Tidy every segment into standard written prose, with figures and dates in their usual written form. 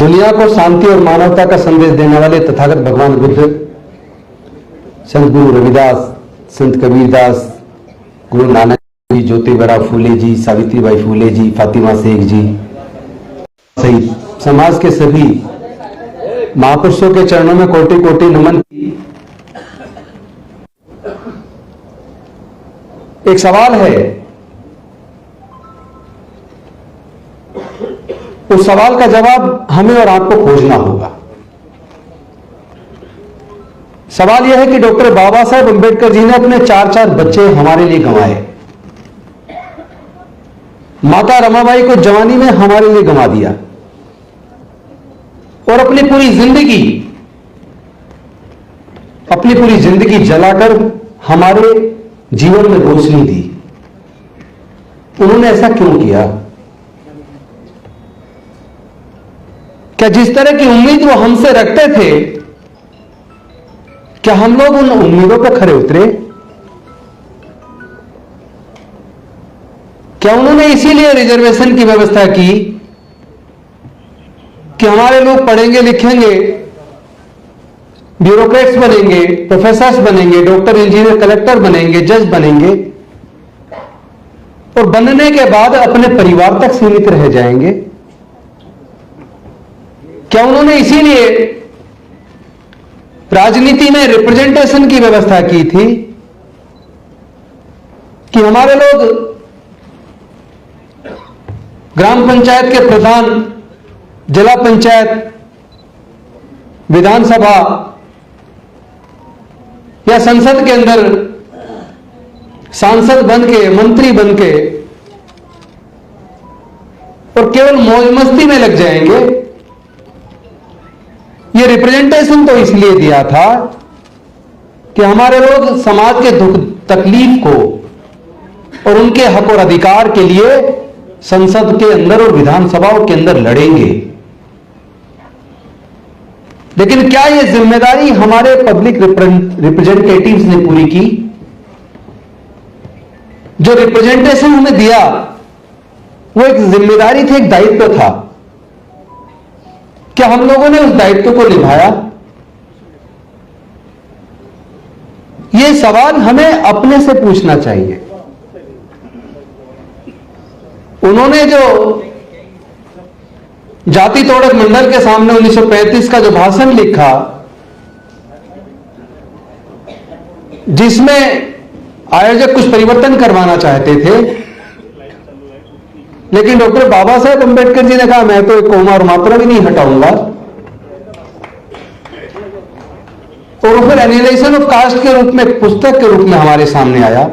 दुनिया को शांति और मानवता का संदेश देने वाले तथागत भगवान बुद्ध, संत गुरु रविदास, संत कबीरदास, गुरु नानक जी, ज्योतिबा फूले जी, सावित्रीबाई फूले जी, फातिमा शेख जी सहित समाज के सभी महापुरुषों के चरणों में कोटि कोटि नमन। एक सवाल है, उस सवाल का जवाब हमें और आपको खोजना होगा। सवाल यह है कि डॉक्टर बाबा साहेब अंबेडकर जी ने अपने 4 बच्चे हमारे लिए गंवाए। माता रमाबाई को जवानी में हमारे लिए गंवा दिया और अपनी पूरी जिंदगी जलाकर हमारे जीवन में रोशनी दी। उन्होंने ऐसा क्यों किया? क्या जिस तरह की उम्मीद वो हमसे रखते थे, क्या हम लोग उन उम्मीदों पर खरे उतरे? क्या उन्होंने इसीलिए रिजर्वेशन की व्यवस्था की कि हमारे लोग पढ़ेंगे लिखेंगे, ब्यूरोक्रेट्स बनेंगे, प्रोफेसर्स बनेंगे, डॉक्टर, इंजीनियर, कलेक्टर बनेंगे, जज बनेंगे और बनने के बाद अपने परिवार तक सीमित रह जाएंगे? क्या उन्होंने इसीलिए राजनीति में रिप्रेजेंटेशन की व्यवस्था की थी कि हमारे लोग ग्राम पंचायत के प्रधान, जिला पंचायत, विधानसभा या संसद के अंदर सांसद बन के, मंत्री बन के और केवल मौज मस्ती में लग जाएंगे? ये रिप्रेजेंटेशन तो इसलिए दिया था कि हमारे लोग समाज के दुख तकलीफ को और उनके हक और अधिकार के लिए संसद के अंदर और विधानसभाओं के अंदर लड़ेंगे। लेकिन क्या यह जिम्मेदारी हमारे पब्लिक रिप्रेजेंटेटिव्स ने पूरी की? जो रिप्रेजेंटेशन हमें दिया वो एक जिम्मेदारी थी, एक दायित्व था। क्या हम लोगों ने उस दायित्व को निभाया? यह सवाल हमें अपने से पूछना चाहिए। उन्होंने जो जाति तोड़क मंडल के सामने 1935 का जो भाषण लिखा, जिसमें आयोजक कुछ परिवर्तन करवाना चाहते थे, लेकिन डॉक्टर बाबा साहेब अंबेडकर जी ने कहा मैं तो एक कोमा और मात्रा भी नहीं हटाऊंगा। और फिर एनालिसिस ऑफ कास्ट के रूप में, पुस्तक के रूप में हमारे सामने आया।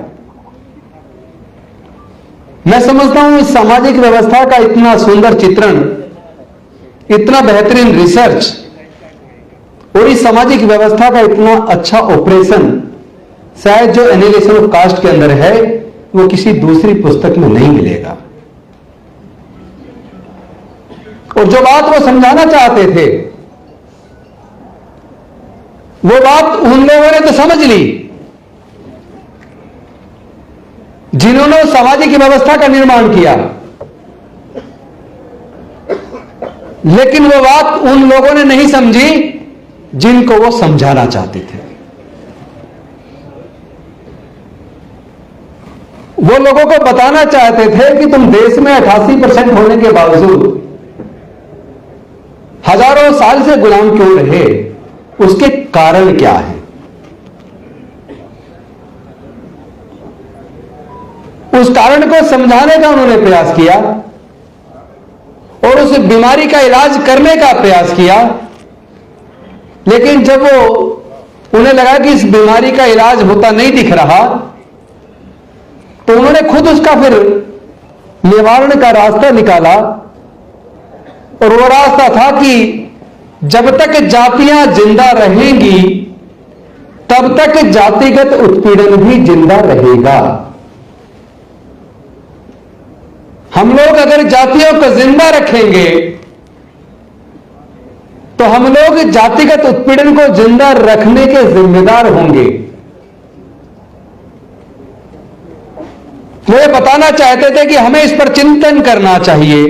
मैं समझता हूं इस सामाजिक व्यवस्था का इतना सुंदर चित्रण, इतना बेहतरीन रिसर्च और इस सामाजिक व्यवस्था का इतना अच्छा ऑपरेशन शायद जो एनालिसिस ऑफ कास्ट के अंदर है वो किसी दूसरी पुस्तक में नहीं मिलेगा। और जो बात वो समझाना चाहते थे वो बात उन लोगों ने तो समझ ली जिन्होंने सामाजिक व्यवस्था का निर्माण किया, लेकिन वो बात उन लोगों ने नहीं समझी जिनको वो समझाना चाहते थे। वो लोगों को बताना चाहते थे कि तुम देश में 88% होने के बावजूद हजारों साल से गुलाम क्यों रहे, उसके कारण क्या है। उस कारण को समझाने का उन्होंने प्रयास किया और उस बीमारी का इलाज करने का प्रयास किया। लेकिन जब वो उन्हें लगा कि इस बीमारी का इलाज होता नहीं दिख रहा, तो उन्होंने खुद उसका फिर निवारण का रास्ता निकाला। और वो रास्ता था कि जब तक जातियां जिंदा रहेंगी तब तक जातिगत उत्पीड़न भी जिंदा रहेगा। हम लोग अगर जातियों को जिंदा रखेंगे तो हम लोग जातिगत उत्पीड़न को जिंदा रखने के जिम्मेदार होंगे। वो बताना चाहते थे कि हमें इस पर चिंतन करना चाहिए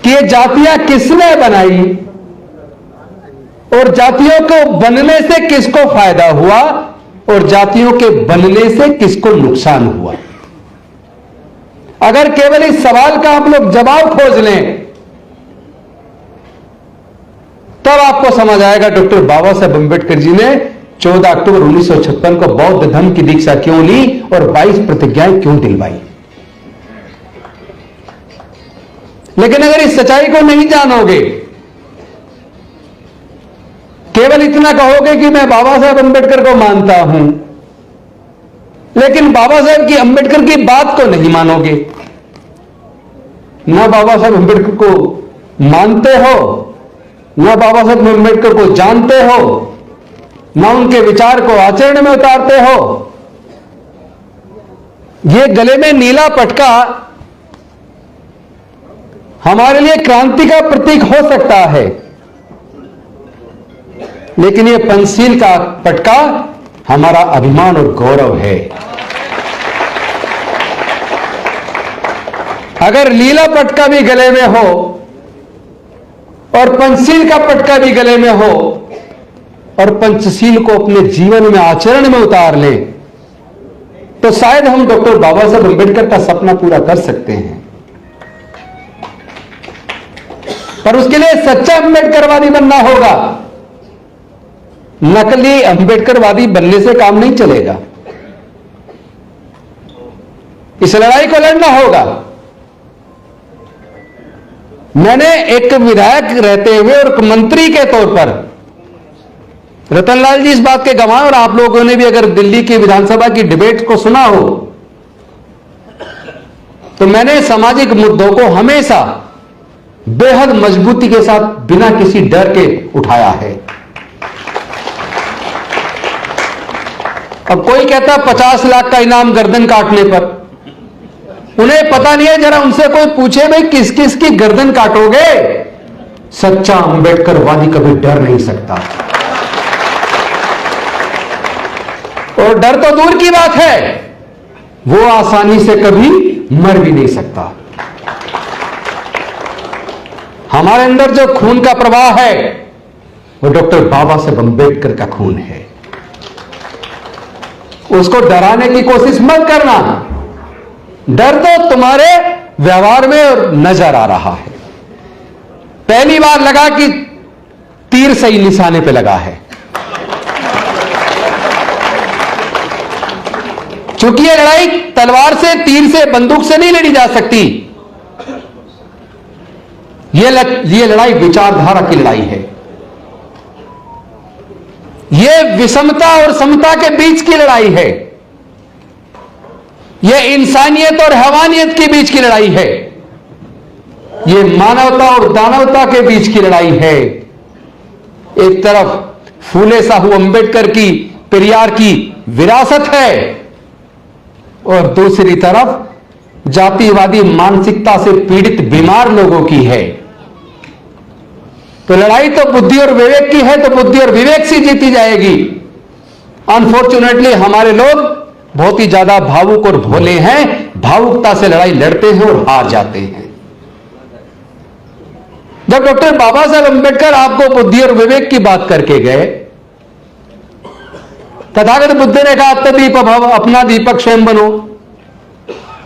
कि ये जातियां किसने बनाई और जातियों को बनने से किसको फायदा हुआ और जातियों के बनने से किसको नुकसान हुआ। अगर केवल इस सवाल का आप लोग जवाब खोज लें तब आपको समझ आएगा डॉक्टर बाबा साहब अंबेडकर जी ने 14 अक्टूबर 1956 को बौद्ध धर्म की दीक्षा क्यों ली और 22 प्रतिज्ञाएं क्यों दिलवाई। लेकिन अगर इस सच्चाई को नहीं जानोगे, केवल इतना कहोगे कि मैं बाबा साहब अंबेडकर को मानता हूं, लेकिन बाबा साहब की अंबेडकर की बात को नहीं मानोगे, ना बाबा साहब अंबेडकर को मानते हो, ना बाबा साहब अंबेडकर को जानते हो, ना उनके विचार को आचरण में उतारते हो, ये गले में नीला पटका हमारे लिए क्रांति का प्रतीक हो सकता है, लेकिन ये पंचशील का पटका हमारा अभिमान और गौरव है। अगर लीला पटका भी गले में हो और पंचशील का पटका भी गले में हो और पंचशील को अपने जीवन में आचरण में उतार लें, तो शायद हम डॉक्टर बाबा साहब अंबेडकर का सपना पूरा कर सकते हैं। पर उसके लिए सच्चा अंबेडकरवादी बनना होगा। नकली अंबेडकरवादी बनने से काम नहीं चलेगा। इस लड़ाई को लड़ना होगा। मैंने एक विधायक रहते हुए और एक मंत्री के तौर पर, रतनलाल जी इस बात के गवाह, और आप लोगों ने भी अगर दिल्ली की विधानसभा की डिबेट को सुना हो, तो मैंने सामाजिक मुद्दों को हमेशा बेहद मजबूती के साथ बिना किसी डर के उठाया है। अब कोई कहता 50 लाख का इनाम गर्दन काटने पर, उन्हें पता नहीं है, जरा उनसे कोई पूछे भाई किस किस की गर्दन काटोगे। सच्चा अंबेडकरवादी कभी डर नहीं सकता, और डर तो दूर की बात है, वो आसानी से कभी मर भी नहीं सकता। हमारे अंदर जो खून का प्रवाह है वो डॉक्टर बाबा साहब अंबेडकर का खून है। उसको डराने की कोशिश मत करना। डर तो तुम्हारे व्यवहार में नजर आ रहा है। पहली बार लगा कि तीर सही निशाने पे लगा है। क्योंकि यह लड़ाई तलवार से, तीर से, बंदूक से नहीं लड़ी जा सकती। यह लड़ाई विचारधारा की लड़ाई है। यह विषमता और समता के बीच की लड़ाई है। यह इंसानियत और हैवानियत के बीच की लड़ाई है। यह मानवता और दानवता के बीच की लड़ाई है। एक तरफ फूले साहू अंबेडकर की, पेरियार की विरासत है, और दूसरी तरफ जातिवादी मानसिकता से पीड़ित बीमार लोगों की है। तो लड़ाई तो बुद्धि और विवेक की है, तो बुद्धि और विवेक से जीती जाएगी। अनफॉर्चुनेटली हमारे लोग बहुत ही ज्यादा भावुक और भोले हैं, भावुकता से लड़ाई लड़ते हैं और हार जाते हैं। जब डॉक्टर बाबा साहब अंबेडकर आपको बुद्धि और विवेक की बात करके गए, तथागत बुद्ध ने कहा आत्मदीप भव, अपना दीपक स्वयं बनो।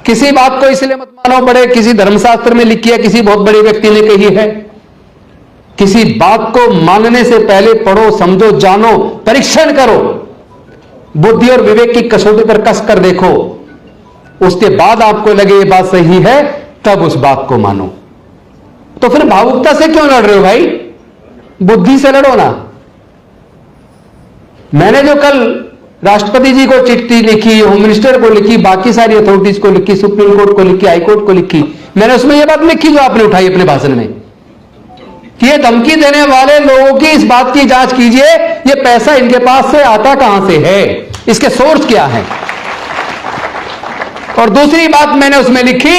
किसी बात को इसलिए मत मानो बड़े किसी धर्मशास्त्र में लिखी है, किसी बहुत बड़े व्यक्ति ने कही है। किसी बात को मानने से पहले पढ़ो, समझो, जानो, परीक्षण करो, बुद्धि और विवेक की कसौटी पर कस कर देखो। उसके बाद आपको लगे ये बात सही है, तब उस बात को मानो। तो फिर भावुकता से क्यों लड़ रहे हो भाई? बुद्धि से लड़ो ना। मैंने जो कल राष्ट्रपति जी को चिट्ठी लिखी, होम मिनिस्टर को लिखी, बाकी सारी अथॉरिटीज को लिखी, सुप्रीम कोर्ट को लिखी, हाई कोर्ट को लिखी, मैंने उसमें यह बात लिखी जो आपने उठाई अपने भाषण में, कि ये धमकी देने वाले लोगों की इस बात की जांच कीजिए, ये पैसा इनके पास से आता कहां से है, इसके सोर्स क्या है। और दूसरी बात मैंने उसमें लिखी,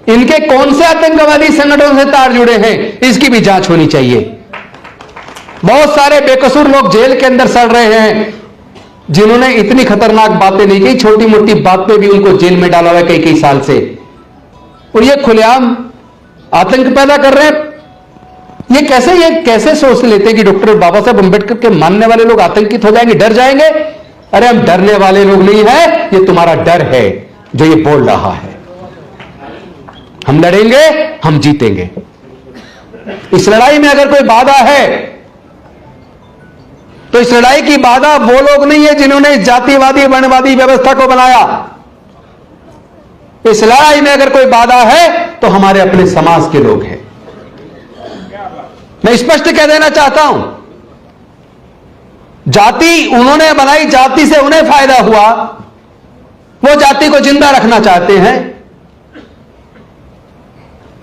इनके कौन से आतंकवादी संगठनों से तार जुड़े हैं, इसकी भी जांच होनी चाहिए। बहुत सारे बेकसूर लोग जेल के अंदर सड़ रहे हैं, जिन्होंने इतनी खतरनाक बातें नहीं की, छोटी मोटी बात पे भी उनको जेल में डाला हुआ है कई कई साल से। और ये खुलेआम आतंक पैदा कर रहे हैं। ये कैसे सोच लेते हैं कि डॉक्टर बाबा साहब अंबेडकर के मानने वाले लोग आतंकित हो जाएंगे, डर जाएंगे? अरे हम डरने वाले लोग नहीं है, ये तुम्हारा डर है जो ये बोल रहा है। हम लड़ेंगे, हम जीतेंगे। इस लड़ाई में अगर कोई बाधा है तो इस लड़ाई की बाधा वो लोग नहीं है जिन्होंने जातिवादी वर्णवादी व्यवस्था को बनाया। इस लड़ाई में अगर कोई बाधा है तो हमारे अपने समाज के लोग हैं। मैं स्पष्ट कह देना चाहता हूं, जाति उन्होंने बनाई, जाति से उन्हें फायदा हुआ, वो जाति को जिंदा रखना चाहते हैं।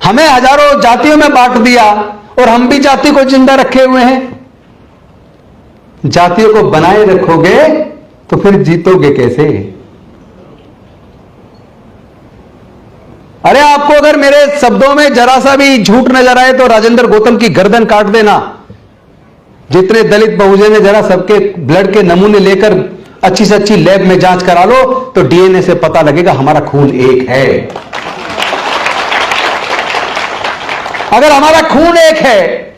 हमें हजारों जातियों में बांट दिया और हम भी जाति को जिंदा रखे हुए हैं। जातियों को बनाए रखोगे तो फिर जीतोगे कैसे? अरे आपको अगर मेरे शब्दों में जरा सा भी झूठ नजर आए तो राजेंद्र गौतम की गर्दन काट देना। जितने दलित बहुजन है, जरा सबके ब्लड के नमूने लेकर अच्छी से अच्छी लैब में जांच करा लो तो डीएनए से पता लगेगा हमारा खून एक है। अगर हमारा खून एक है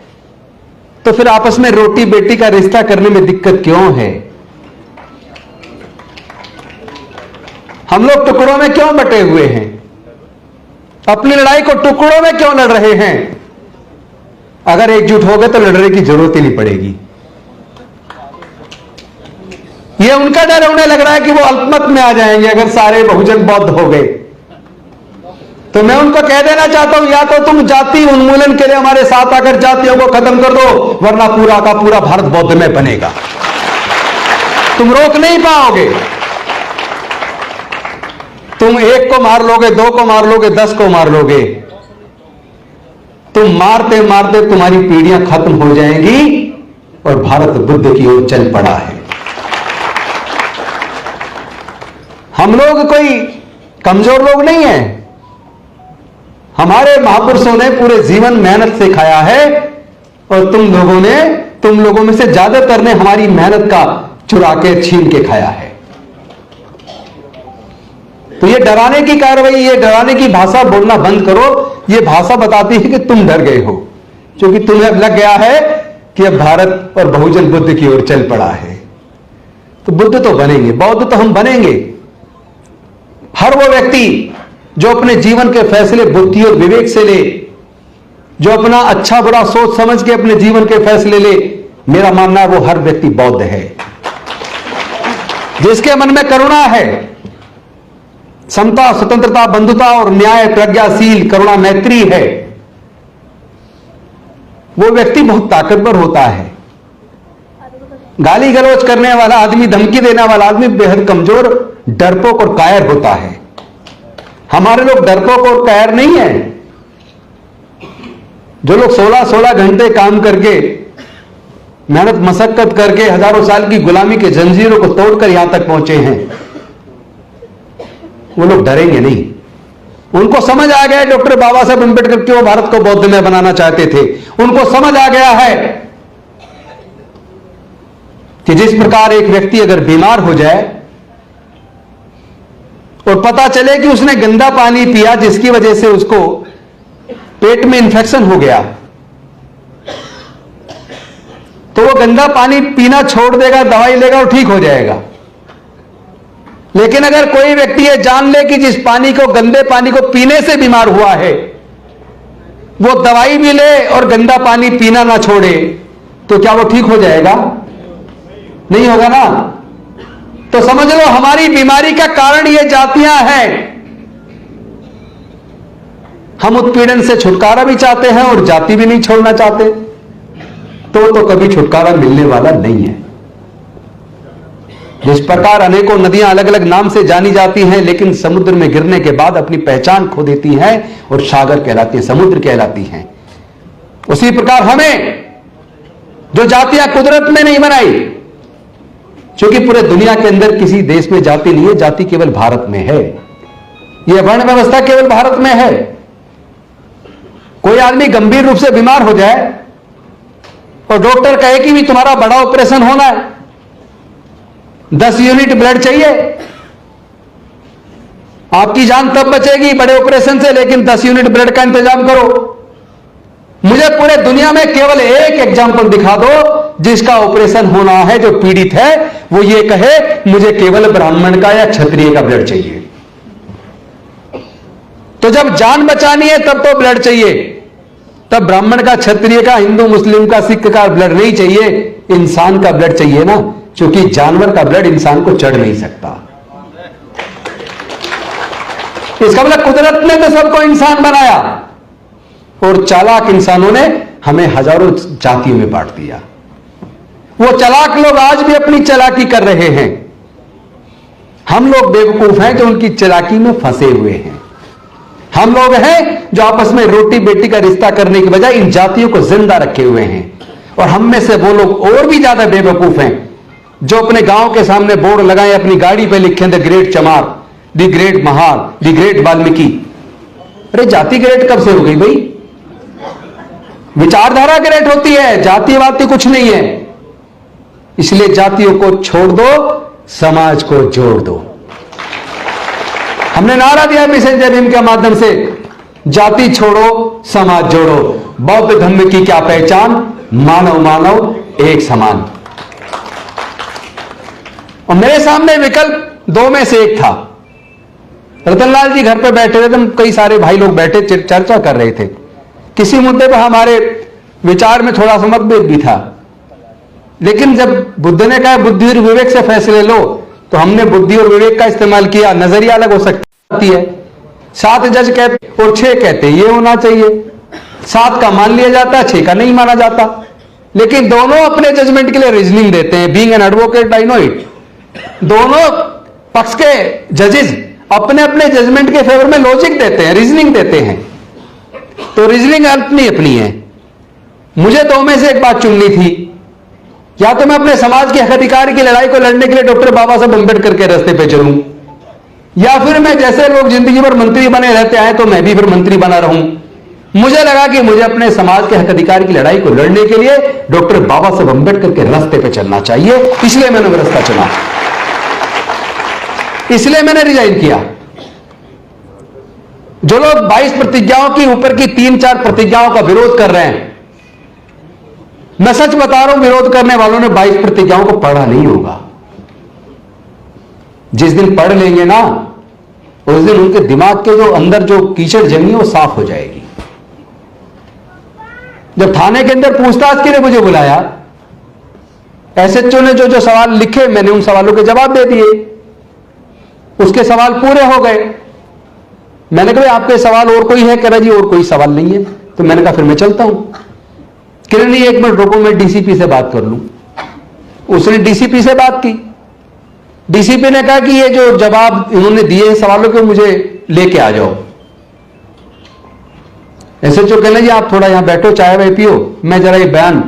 तो फिर आपस में रोटी बेटी का रिश्ता करने में दिक्कत क्यों है? हम लोग टुकड़ों में क्यों बटे हुए हैं? अपनी लड़ाई को टुकड़ों में क्यों लड़ रहे हैं? अगर एकजुट हो गए तो लड़ने की जरूरत ही नहीं पड़ेगी। यह उनका डर उन्हें लग रहा है कि वो अल्पमत में आ जाएंगे अगर सारे बहुजन बौद्ध हो गए। तो मैं उनको कह देना चाहता हूं, या तो तुम जाति उन्मूलन के लिए हमारे साथ आकर जातियों को खत्म कर दो, वरना पूरा का पूरा भारत बौद्ध में बनेगा। तुम रोक नहीं पाओगे। तुम एक को मार लोगे, दो को मार लोगे, 10 को मार लोगे। तुम मारते मारते तुम्हारी पीढ़ियां खत्म हो जाएंगी और भारत बुद्ध की ओर चल पड़ा है। हम लोग कोई कमजोर लोग नहीं है। हमारे महापुरुषों ने पूरे जीवन मेहनत से खाया है और तुम लोगों में से ज्यादातर ने हमारी मेहनत का चुरा के छीन के खाया है। तो ये डराने की कार्रवाई, ये डराने की भाषा बोलना बंद करो। ये भाषा बताती है कि तुम डर गए हो, क्योंकि तुम्हें अब लग गया है कि अब भारत और बहुजन बुद्ध की ओर चल पड़ा है। तो बुद्ध तो बनेंगे, बौद्ध तो हम बनेंगे। हर वो व्यक्ति जो अपने जीवन के फैसले बुद्धि और विवेक से ले, जो अपना अच्छा बुरा सोच समझ के अपने जीवन के फैसले ले, मेरा मानना है वो हर व्यक्ति बौद्ध है। जिसके मन में करुणा है, समता, स्वतंत्रता, बंधुता और न्याय, प्रज्ञाशील, करुणा, मैत्री है, वो व्यक्ति बहुत ताकतवर होता है। गाली गलौज करने वाला आदमी, धमकी देने वाला आदमी बेहद कमजोर, डरपोक और कायर होता है। हमारे लोग डरपोक और कायर नहीं है। जो लोग 16-16 घंटे काम करके, मेहनत मशक्कत करके हजारों साल की गुलामी के जंजीरों को तोड़कर यहां तक पहुंचे हैं, वो लोग डरेंगे नहीं। उनको समझ आ गया डॉक्टर बाबा साहब अंबेडकर क्यों भारत को बौद्ध में बनाना चाहते थे। उनको समझ आ गया है कि जिस प्रकार एक व्यक्ति अगर बीमार हो जाए और पता चले कि उसने गंदा पानी पिया जिसकी वजह से उसको पेट में इंफेक्शन हो गया, तो वो गंदा पानी पीना छोड़ देगा, दवाई लेगा और ठीक हो जाएगा। लेकिन अगर कोई व्यक्ति ये जान ले कि जिस पानी को, गंदे पानी को पीने से बीमार हुआ है, वो दवाई भी ले और गंदा पानी पीना ना छोड़े, तो क्या वो ठीक हो जाएगा? नहीं होगा ना। तो समझ लो हमारी बीमारी का कारण ये जातियां हैं। हम उत्पीड़न से छुटकारा भी चाहते हैं और जाति भी नहीं छोड़ना चाहते, तो कभी छुटकारा मिलने वाला नहीं है। जिस प्रकार अनेकों नदियां अलग अलग नाम से जानी जाती हैं, लेकिन समुद्र में गिरने के बाद अपनी पहचान खो देती हैं और सागर कहलाती हैं, समुद्र कहलाती हैं, उसी प्रकार हमें जो जातियां कुदरत में नहीं बनाई, क्योंकि पूरे दुनिया के अंदर किसी देश में जाति नहीं है, जाति केवल भारत में है। यह वर्ण व्यवस्था केवल भारत में है। कोई आदमी गंभीर रूप से बीमार हो जाए और डॉक्टर कहे कि भी तुम्हारा बड़ा ऑपरेशन होना है, 10 यूनिट ब्लड चाहिए, आपकी जान तब बचेगी बड़े ऑपरेशन से, लेकिन 10 यूनिट ब्लड का इंतजाम करो। मुझे पूरे दुनिया में केवल एक एग्जाम्पल दिखा दो जिसका ऑपरेशन होना है, जो पीड़ित है वो ये कहे मुझे केवल ब्राह्मण का या क्षत्रिय का ब्लड चाहिए। तो जब जान बचानी है तब तो ब्लड चाहिए, तब ब्राह्मण का, क्षत्रिय का, हिंदू मुस्लिम का, सिख का ब्लड नहीं चाहिए, इंसान का ब्लड चाहिए ना, क्योंकि जानवर का ब्लड इंसान को चढ़ नहीं सकता। इसका मतलब कुदरत ने तो सबको इंसान बनाया और चालाक इंसानों ने हमें हजारों जातियों में बांट दिया। वो चालाक लोग आज भी अपनी चालाकी कर रहे हैं। हम लोग बेवकूफ हैं जो उनकी चालाकी में फंसे हुए हैं। हम लोग हैं जो आपस में रोटी बेटी का रिश्ता करने की बजाय इन जातियों को जिंदा रखे हुए हैं। और हम में से वो लोग और भी ज्यादा बेवकूफ हैं जो अपने गांव के सामने बोर्ड लगाए, अपनी गाड़ी पे लिखे द ग्रेट चमार, the great Mahar, the great Valmiki. अरे जाति ग्रेट कब से हो गई भाई? विचारधारा ग्रेट होती है, जातिवादी कुछ नहीं है। इसलिए जातियों को छोड़ दो, समाज को जोड़ दो। हमने नारा दिया मिशन जय भीम के माध्यम से, जाति छोड़ो समाज जोड़ो, बौद्ध धर्म की क्या पहचान, मानव मानव एक समान। और मेरे सामने विकल्प दो में से एक था। रतनलाल जी घर पे बैठे थे, तो कई सारे भाई लोग बैठे चर्चा कर रहे थे। किसी मुद्दे पर हमारे विचार में थोड़ा सा मतभेद भी था, लेकिन जब बुद्ध ने कहा बुद्धि और विवेक से फैसले लो, तो हमने बुद्धि और विवेक का इस्तेमाल किया। नजरिया अलग हो सकती है। 7 जज कहते और 6 कहते ये होना चाहिए, 7 का मान लिया जाता है, 6 का नहीं माना जाता। लेकिन दोनों अपने जजमेंट के लिए रीजनिंग देते हैं। Being an advocate I know it. दोनों पक्ष के जजेस अपने अपने जजमेंट के फेवर में लॉजिक देते हैं, रीजनिंग देते हैं। तो रीजनिंग अपनी अपनी है। मुझे दो में से एक बात चुननी थी, या तो मैं अपने समाज के हक अधिकार की लड़ाई को लड़ने के लिए डॉक्टर बाबा साहब अम्बेडकर के रास्ते पे चलूं, या फिर मैं जैसे लोग जिंदगी भर मंत्री बने रहते आए तो मैं भी फिर मंत्री बना रहूं। मुझे लगा कि मुझे अपने समाज के हक अधिकार की लड़ाई को लड़ने के लिए डॉक्टर बाबा साहब अम्बेडकर के रास्ते पे चलना चाहिए, इसलिए मैंने वो रास्ता चुना, इसलिए मैंने रिजाइन किया। जो लोग 22 प्रतिज्ञाओं की ऊपर की 3-4 प्रतिज्ञाओं का विरोध कर रहे हैं, मैं सच बता रहा हूं, विरोध करने वालों ने 22 प्रतिज्ञाओं को पढ़ा नहीं होगा। जिस दिन पढ़ लेंगे ना, उस दिन उनके दिमाग के जो अंदर जो कीचड़ जमी है वो साफ हो जाएगी। जब थाने के अंदर पूछताछ के लिए मुझे बुलाया, एसएचओ ने जो जो सवाल लिखे, मैंने उन सवालों के जवाब दे दिए। उसके सवाल पूरे हो गए। मैंने कहा आपके सवाल और कोई है? कह रहा जी और कोई सवाल नहीं है। तो मैंने कहा फिर मैं चलता हूं। कह रहे नहीं, 1 मिनट रुको, मैं डीसीपी से बात कर लूं। उसने डीसीपी से बात की। डीसीपी ने कहा कि ये जो जवाब इन्होंने दिए सवालों के, मुझे लेके आ जाओ। एसएचओ कहने जी आप थोड़ा यहां बैठो, चाय वाय पियो, मैं जरा ये बयान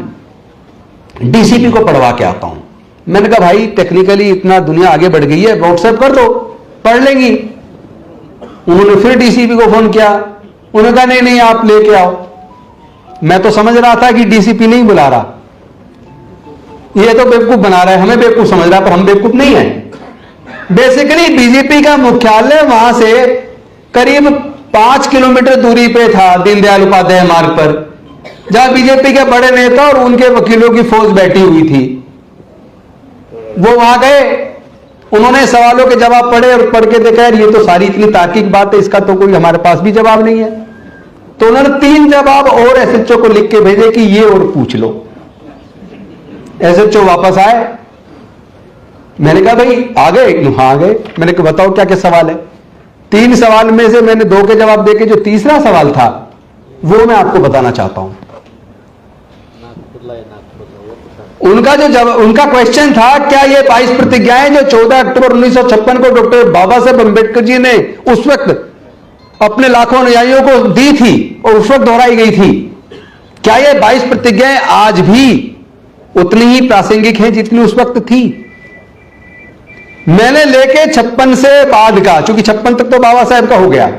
डीसीपी को पढ़वा के आता हूं। मैंने कहा भाई टेक्निकली इतना दुनिया आगे बढ़ गई है, व्हाट्सएप कर दो, पढ़ लेंगी। उन्होंने फिर डीसीपी को फोन किया। उन्होंने कहा नहीं नहीं आप लेके आओ। मैं तो समझ रहा था कि डीसीपी नहीं बुला रहा, ये तो बेवकूफ बना रहा है, हमें बेवकूफ समझ रहा है, पर हम बेवकूफ नहीं है। बेसिकली बीजेपी का मुख्यालय वहां से करीब 5 किलोमीटर दूरी पे था, दीनदयाल उपाध्याय मार्ग पर, जहां बीजेपी के बड़े नेता और उनके वकीलों की फौज बैठी हुई थी। वो वहां गए, उन्होंने सवालों के जवाब पढ़े और पढ़ के देखा ये तो सारी इतनी तार्किक बात है, इसका तो कोई हमारे पास भी जवाब नहीं है। तो उन्होंने 3 जवाब और एसएचओ को लिख के भेजे कि ये और पूछ लो। एसएचओ वापस आए। मैंने कहा भाई आ गए? हाँ आ गए। मैंने कहा बताओ क्या क्या सवाल है? 3 सवाल में से मैंने 2 के जवाब देके जो तीसरा सवाल था वो मैं आपको बताना चाहता हूं। उनका क्वेश्चन था, क्या ये 22 प्रतिज्ञाएं जो 14 अक्टूबर 1956 को डॉक्टर बाबा साहब अम्बेडकर जी ने उस वक्त अपने लाखों अनुयायियों को दी थी और उस वक्त दोहराई गई थी, क्या ये 22 प्रतिज्ञाएं आज भी उतनी ही प्रासंगिक हैं जितनी उस वक्त थी? मैंने लेके 56 से बाद का, चूंकि 56 तक तो बाबा साहब का हो गया,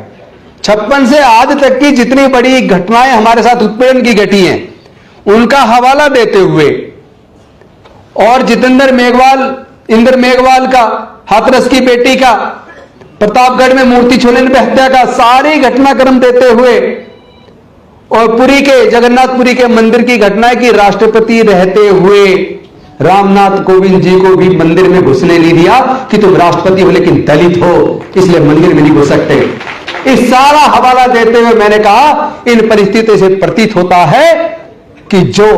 56 से आज तक की जितनी बड़ी घटनाएं हमारे साथ उत्पीड़न की घटी हैं उनका हवाला देते हुए, और जितेंद्र मेघवाल, इंद्र मेघवाल का, हाथरस की बेटी का, प्रतापगढ़ में मूर्ति छोड़ने पे हत्या का सारी घटनाक्रम देते हुए और पुरी के जगन्नाथपुरी के मंदिर की घटना है कि राष्ट्रपति रहते हुए रामनाथ कोविंद जी को भी मंदिर में घुसने नहीं दिया कि तुम राष्ट्रपति हो लेकिन दलित हो इसलिए मंदिर में नहीं घुस सकते। इस सारा हवाला देते हुए मैंने कहा इन परिस्थितियों से प्रतीत होता है कि जो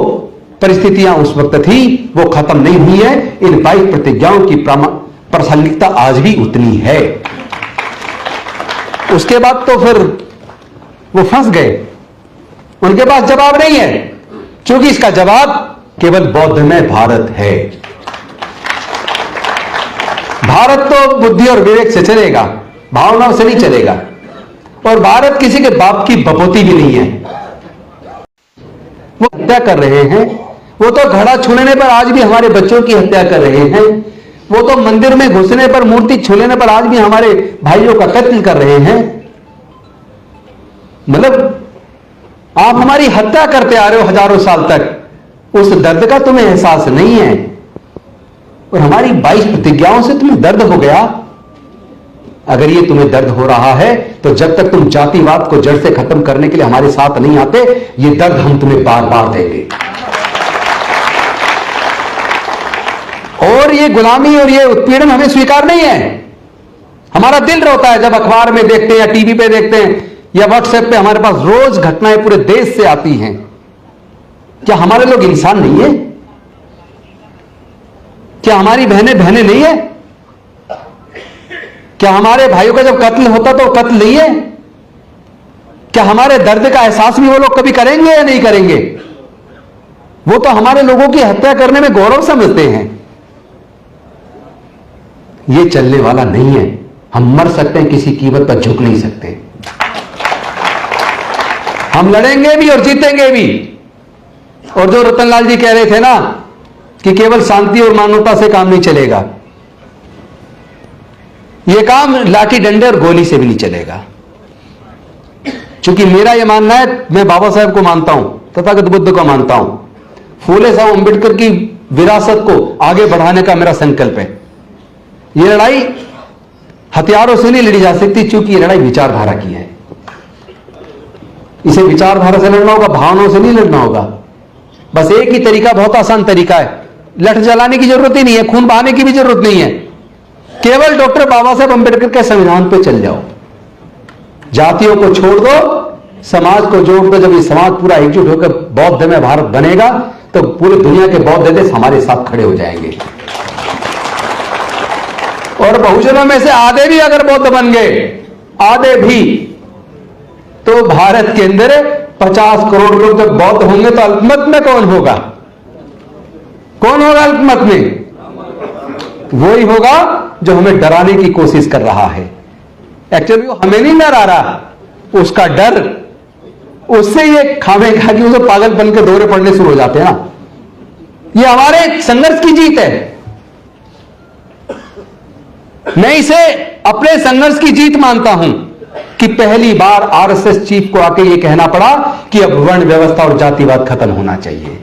परिस्थितियां उस वक्त थी वो खत्म नहीं हुई है। इन 22 प्रतिज्ञाओं की प्रासंगिकता आज भी उतनी है। उसके बाद तो फिर वो फंस गए, उनके पास जवाब नहीं है, क्योंकि इसका जवाब केवल बौद्धमय भारत है। भारत तो बुद्धि और विवेक से चलेगा, भावनाओं से नहीं चलेगा। और भारत किसी के बाप की बपोती भी नहीं है। वो हत्या कर रहे हैं, वो तो घड़ा छूने पर आज भी हमारे बच्चों की हत्या कर रहे हैं, वो तो मंदिर में घुसने पर, मूर्ति छूने पर आज भी हमारे भाइयों का कत्ल कर रहे हैं। मतलब आप हमारी हत्या करते आ रहे हो हजारों साल तक, उस दर्द का तुम्हें एहसास नहीं है। और हमारी 22 प्रतिज्ञाओं से तुम्हें दर्द हो गया। अगर ये तुम्हें दर्द हो रहा है तो जब तक तुम जातिवाद को जड़ से खत्म करने के लिए हमारे साथ नहीं आते, ये दर्द हम तुम्हें बार बार देंगे। और ये गुलामी और ये उत्पीड़न हमें स्वीकार नहीं है। हमारा दिल रोता है जब अखबार में देखते हैं या टीवी पे देखते हैं या व्हाट्सएप पे हमारे पास रोज घटनाएं पूरे देश से आती हैं। क्या हमारे लोग इंसान नहीं है? क्या हमारी बहनें नहीं है? क्या हमारे भाइयों का जब कत्ल होता तो कत्ल नहीं है? क्या हमारे दर्द का एहसास भी वो लोग कभी करेंगे या नहीं करेंगे? वो तो हमारे लोगों की हत्या करने में गौरव समझते हैं। ये चलने वाला नहीं है। हम मर सकते हैं, किसी कीमत पर झुक नहीं सकते। हम लड़ेंगे भी और जीतेंगे भी। और जो रतनलाल जी कह रहे थे ना कि केवल शांति और मानवता से काम नहीं चलेगा, यह काम लाठी डंडे और गोली से भी नहीं चलेगा। क्योंकि मेरा यह मानना है, मैं बाबा साहब को मानता हूं, तथागत बुद्ध को मानता हूं, फूले साहब अंबेडकर की विरासत को आगे बढ़ाने का मेरा संकल्प है। यह लड़ाई हथियारों से नहीं लड़ी जा सकती, क्योंकि यह लड़ाई विचारधारा की है। इसे विचारधारा से लड़ना होगा, भावनाओं से नहीं लड़ना होगा। बस एक ही तरीका, बहुत आसान तरीका है, लठ जलाने की जरूरत ही नहीं है, खून बहाने की भी जरूरत नहीं है। केवल डॉक्टर बाबा साहब अंबेडकर के संविधान पे चल जाओ। जातियों को छोड़ दो, समाज को जोड़ दो। जब ये समाज पूरा एकजुट होकर बौद्धमय भारत बनेगा तो पूरी दुनिया के बौद्ध देश हमारे साथ खड़े हो जाएंगे। और बहुजनों में से आधे भी अगर बौद्ध बन गए, आधे भी, तो भारत के अंदर 50 करोड़ लोग जब बौद्ध होंगे तो अल्पमत में कौन होगा? कौन होगा अल्पमत में? वही होगा जो हमें डराने की कोशिश कर रहा है। एक्चुअली वो हमें नहीं डरा रहा, उसका डर, उससे ये खामे खा कि उसे पागल बन के दौरे पड़ने शुरू हो जाते हैं ना। ये हमारे संघर्ष की जीत है। मैं इसे अपने संघर्ष की जीत मानता हूं कि पहली बार आरएसएस चीफ को आके ये कहना पड़ा कि अब वर्ण व्यवस्था और जातिवाद खत्म होना चाहिए।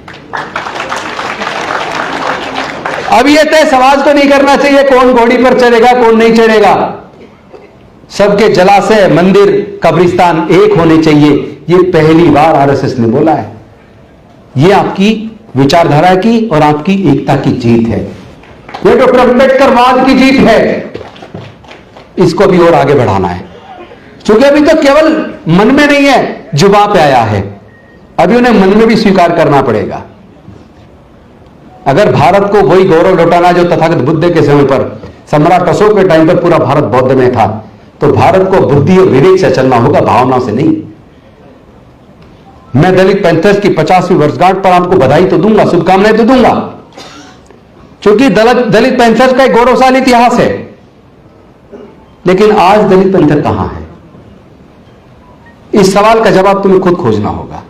अब ये तय समाज को नहीं करना चाहिए कौन घोड़ी पर चढ़ेगा कौन नहीं चढ़ेगा। सबके जलाशय, मंदिर, कब्रिस्तान एक होने चाहिए। ये पहली बार आरएसएस ने बोला है। ये आपकी विचारधारा की और आपकी एकता की जीत है। ये डॉक्टर अंबेडकर वाद की जीत है। इसको अभी और आगे बढ़ाना है, क्योंकि अभी तो केवल मन में नहीं है, जुबान पे आया है। अभी उन्हें मन में भी स्वीकार करना पड़ेगा। अगर भारत को वही गौरव लौटाना जो तथागत बुद्ध के समय पर, सम्राट अशोक के टाइम पर पूरा भारत बौद्ध में था, तो भारत को बुद्धि और विवेक से चलना होगा, भावना से नहीं। मैं दलित पैंथर्स की 50वीं वर्षगांठ पर आपको बधाई तो दूंगा, शुभकामनाएं तो दूंगा, क्योंकि दलित पैंथर्स का एक गौरवशाली इतिहास है। लेकिन आज दलित पैंथर कहां है? इस सवाल का जवाब तुम्हें खुद खोजना होगा।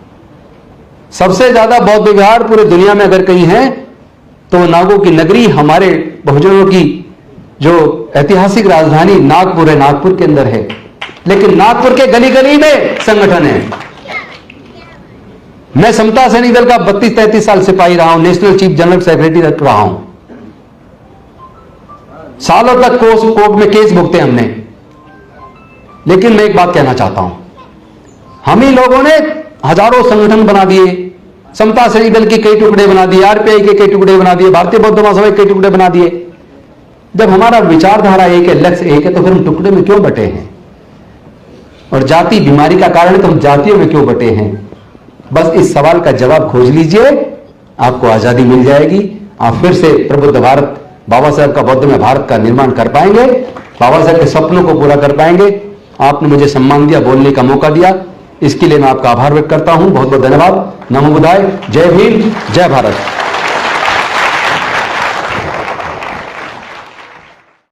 सबसे ज्यादा बौद्ध विहार पूरी दुनिया में अगर कहीं है तो नागों की नगरी, हमारे बहुजनों की जो ऐतिहासिक राजधानी नागपुर है, नागपुर के अंदर है। लेकिन नागपुर के गली गली में संगठन है। मैं समता सैनिक दल का 32-33 साल सिपाही रहा हूं, नेशनल चीफ जनरल सेक्रेटरी रहा हूं। सालों तक कोर्ट में केस भुगते हमने। लेकिन मैं एक बात कहना चाहता हूं, हम ही लोगों ने हजारों संगठन बना दिए, समता सैनिक दल के कई टुकड़े बना दिए, आरपीआई के कई टुकड़े बना दिए, भारतीय बौद्ध महासभा के कई टुकड़े बना दिए। जब हमारा विचारधारा एक है, लक्ष्य एक है, तो फिर हम टुकड़े में क्यों बटे हैं? और जाति बीमारी का कारण है, तो हम जातियों में क्यों बटे हैं? बस इस सवाल का जवाब खोज लीजिए, आपको आजादी मिल जाएगी। आप फिर से प्रबुद्ध भारत, बाबा साहब का बौद्धमय भारत का निर्माण कर पाएंगे, बाबा साहब के सपनों को पूरा कर पाएंगे। आपने मुझे सम्मान दिया, बोलने का मौका दिया, इसके लिए मैं आपका आभार व्यक्त करता हूं। बहुत बहुत धन्यवाद। नमो बुद्धाय। जय भीम, जय भारत।